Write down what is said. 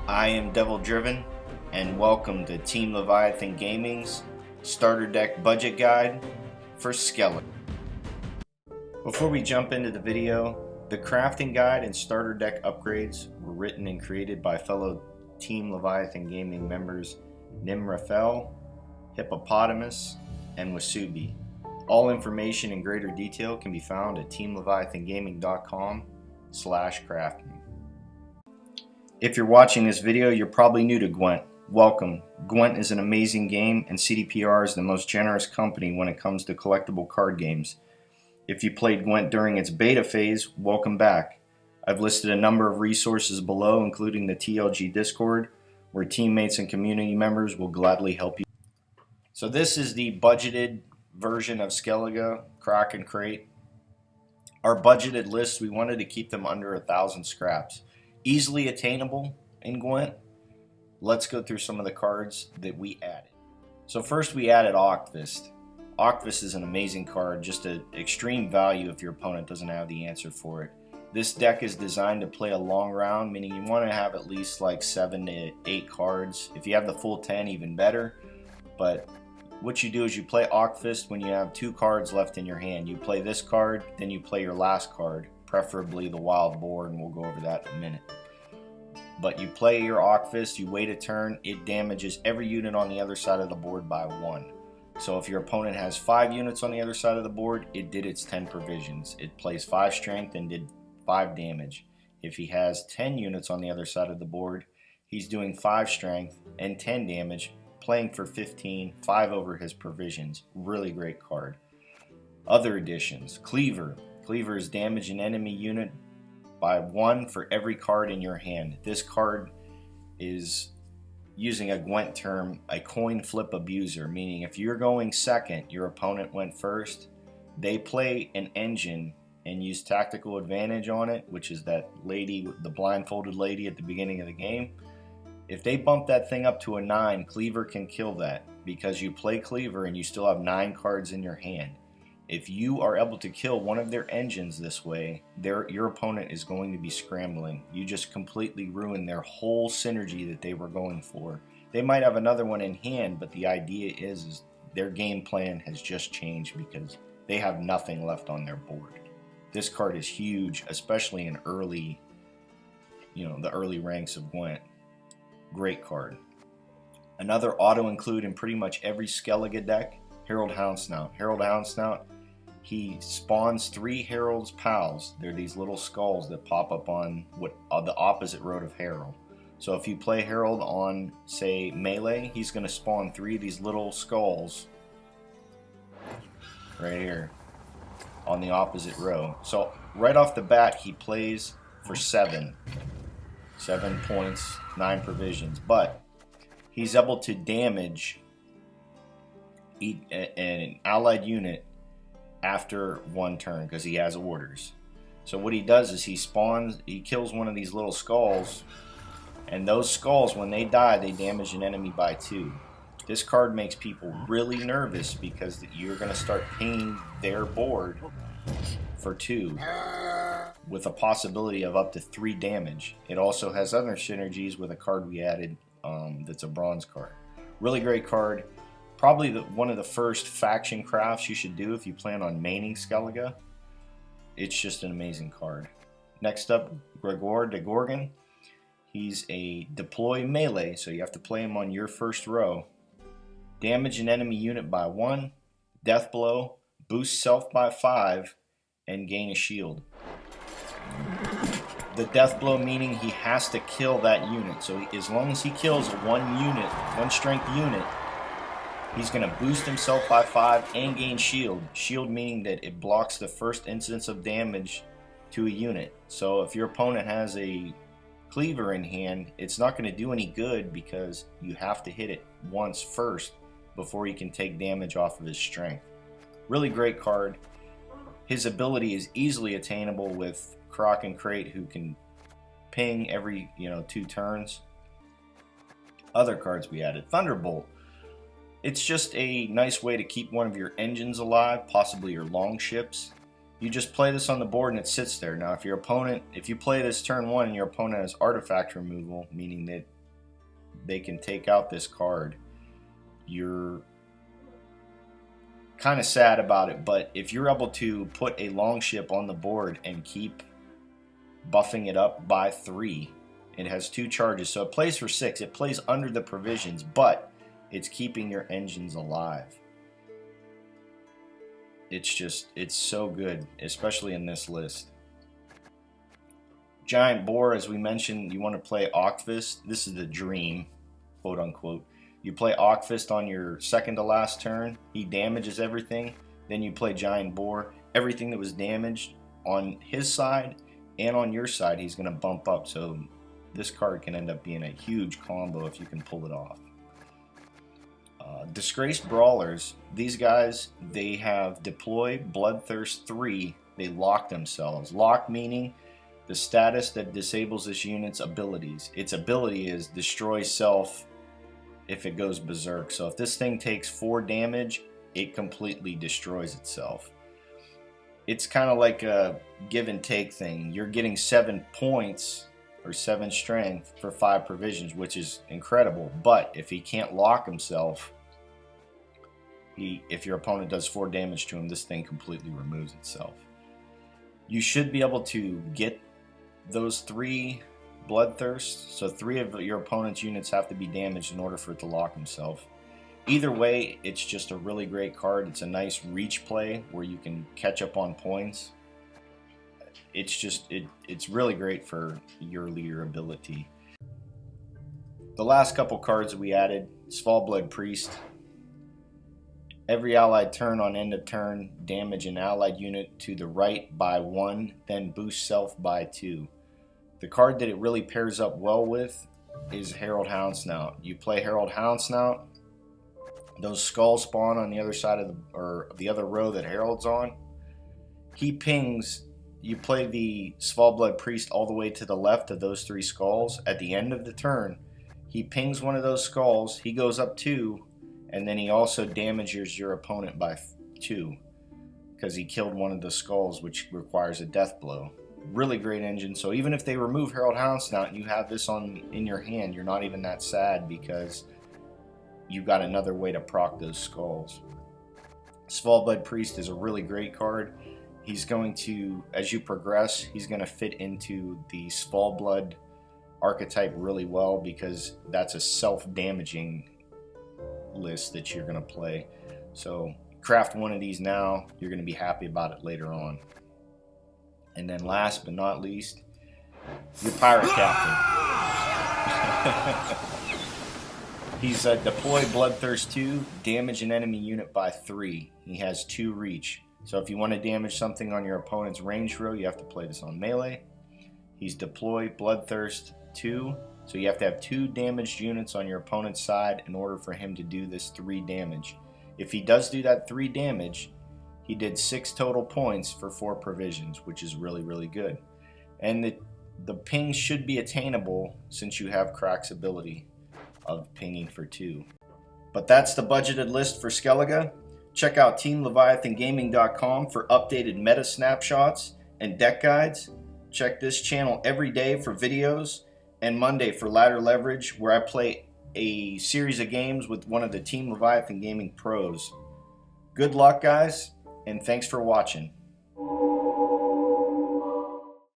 I am Devil Driven, and welcome to Team Leviathan Gaming's Starter Deck Budget Guide for Skellige. Before we jump into the video, the crafting guide and starter deck upgrades were written and created by fellow Team Leviathan Gaming members Nimrafel, Hippopotamus, and Wasubi. All information in greater detail can be found at teamleviathangaming.com/crafting. If you're watching this video, you're probably new to Gwent. Welcome. Gwent is an amazing game, and CDPR is the most generous company when it comes to collectible card games. If you played Gwent during its beta phase, welcome back. I've listed a number of resources below, including the TLG Discord, where teammates and community members will gladly help you. So this is the budgeted version of Skellige, Croc and Crate. Our budgeted lists, we wanted to keep them under 1,000 scraps. Easily attainable in Gwent. Let's go through some of the cards that we added. So first we added Octvist. Octvist is an amazing card, just an extreme value if your opponent doesn't have the answer for it. This deck is designed to play a long round, meaning you want to have at least like 7 to 8 cards. If you have the full 10, even better. But what you do is you play Octvist when you have 2 cards left in your hand. You play this card, then you play your last card, preferably the Wild Boar, and we'll go over that in a minute. But you play your Octvist, you wait a turn, it damages every unit on the other side of the board by 1. So if your opponent has 5 units on the other side of the board, it did its 10 provisions. It plays 5 strength and did 5 damage. If he has 10 units on the other side of the board, he's doing 5 strength and 10 damage, playing for 15, 5 over his provisions. Really great card. Other additions, Cleaver. Cleaver is damage an enemy unit by 1 for every card in your hand. This card is, using a Gwent term, a coin flip abuser, meaning if you're going second, your opponent went first, they play an engine and use tactical advantage on it, which is that lady, the blindfolded lady at the beginning of the game. If they bump that thing up to a 9, Cleaver can kill that because you play Cleaver and you still have 9 cards in your hand. If you are able to kill one of their engines this way, your opponent is going to be scrambling. You just completely ruin their whole synergy that they were going for. They might have another one in hand, but the idea is their game plan has just changed because they have nothing left on their board. This card is huge, especially in early, the early ranks of Gwent. Great card. Another auto-include in pretty much every Skellige deck, Herald Houndsnout. Herald Houndsnout, he spawns 3 Herald's pals. They're these little skulls that pop up on the opposite road of Herald. So if you play Herald on, say, melee, he's going to spawn 3 of these little skulls right here on the opposite row. So right off the bat, he plays for 7 points, 9 provisions. But he's able to damage an allied unit after 1 turn because he has orders. So what he does is he kills one of these little skulls, and those skulls, when they die, they damage an enemy by 2. This card makes people really nervous because you're going to start pinging their board for 2 with a possibility of up to 3 damage. It also has other synergies with a card we added that's a bronze card. Really great card. Probably one of the first faction crafts you should do if you plan on maining Skellige. It's just an amazing card. Next up, Gregor de Gorgon. He's a deploy melee, so you have to play him on your first row. Damage an enemy unit by 1, death blow, boost self by 5, and gain a shield. The death blow meaning he has to kill that unit. So as long as he kills one strength unit, he's going to boost himself by 5 and gain shield. Shield meaning that it blocks the first instance of damage to a unit. So if your opponent has a Cleaver in hand, it's not going to do any good because you have to hit it once first before he can take damage off of his strength. Really great card. His ability is easily attainable with Croc and Crate, who can ping every 2 turns. Other cards we added. Thunderbolt. It's just a nice way to keep one of your engines alive, possibly your longships. You just play this on the board and it sits there. Now if you play this turn 1 and your opponent has artifact removal, meaning that they can take out this card, you're kind of sad about it. But if you're able to put a longship on the board and keep buffing it up by 3, it has 2 charges, so it plays for 6. It plays under the provisions, but it's keeping your engines alive. It's so good, especially in this list. Giant Boar, as we mentioned, you want to play Ockfist. This is the dream, quote unquote. You play Ockfist on your second to last turn. He damages everything. Then you play Giant Boar. Everything that was damaged on his side and on your side, he's going to bump up. So this card can end up being a huge combo if you can pull it off. Disgraced Brawlers. These guys, they have Deploy, Bloodthirst 3. They lock themselves. Lock meaning the status that disables this unit's abilities. Its ability is Destroy Self if it goes berserk. So if this thing takes 4 damage, it completely destroys itself. It's kind of like a give and take thing. You're getting 7 points or 7 strength for 5 provisions, which is incredible. But if he can't lock himself, if your opponent does 4 damage to him, this thing completely removes itself. You should be able to get those 3 Bloodthirst, so 3 of your opponent's units have to be damaged in order for it to lock himself. Either way, it's just a really great card. It's a nice reach play where you can catch up on points. It's really great for your leader ability. The last couple cards that we added, Svalblood Priest. Every allied turn on end of turn, damage an allied unit to the right by 1, then boost self by 2. The card that it really pairs up well with is Herald Houndsnout. You play Herald Houndsnout, those skulls spawn on the other side of the other row that Herald's on. He pings, you play the Svalblood Priest all the way to the left of those 3 skulls. At the end of the turn, he pings one of those skulls, he goes up 2, and then he also damages your opponent by 2 because he killed one of the skulls, which requires a death blow. Really great engine. So even if they remove Herald Houndsnout and you have this in your hand, you're not even that sad because you got another way to proc those skulls. Svalblood Priest is a really great card. He's going to, as you progress, he's going to fit into the Svalblood archetype really well because that's a self-damaging list that you're going to play. So craft one of these now, you're going to be happy about it later on. And then last but not least, your Pirate Captain. He's Deploy Bloodthirst 2, damage an enemy unit by 3. He has 2 reach. So if you want to damage something on your opponent's range row, you have to play this on melee. He's Deploy Bloodthirst 2, so you have to have 2 damaged units on your opponent's side in order for him to do this 3 damage. If he does do that 3 damage, he did 6 total points for 4 provisions, which is really, really good. And the ping should be attainable since you have Crack's ability of pinging for 2. But that's the budgeted list for Skellige. Check out TeamLeviathanGaming.com for updated meta snapshots and deck guides. Check this channel every day for videos and Monday for Ladder Leverage, where I play a series of games with one of the Team Leviathan Gaming pros. Good luck, guys, and thanks for watching.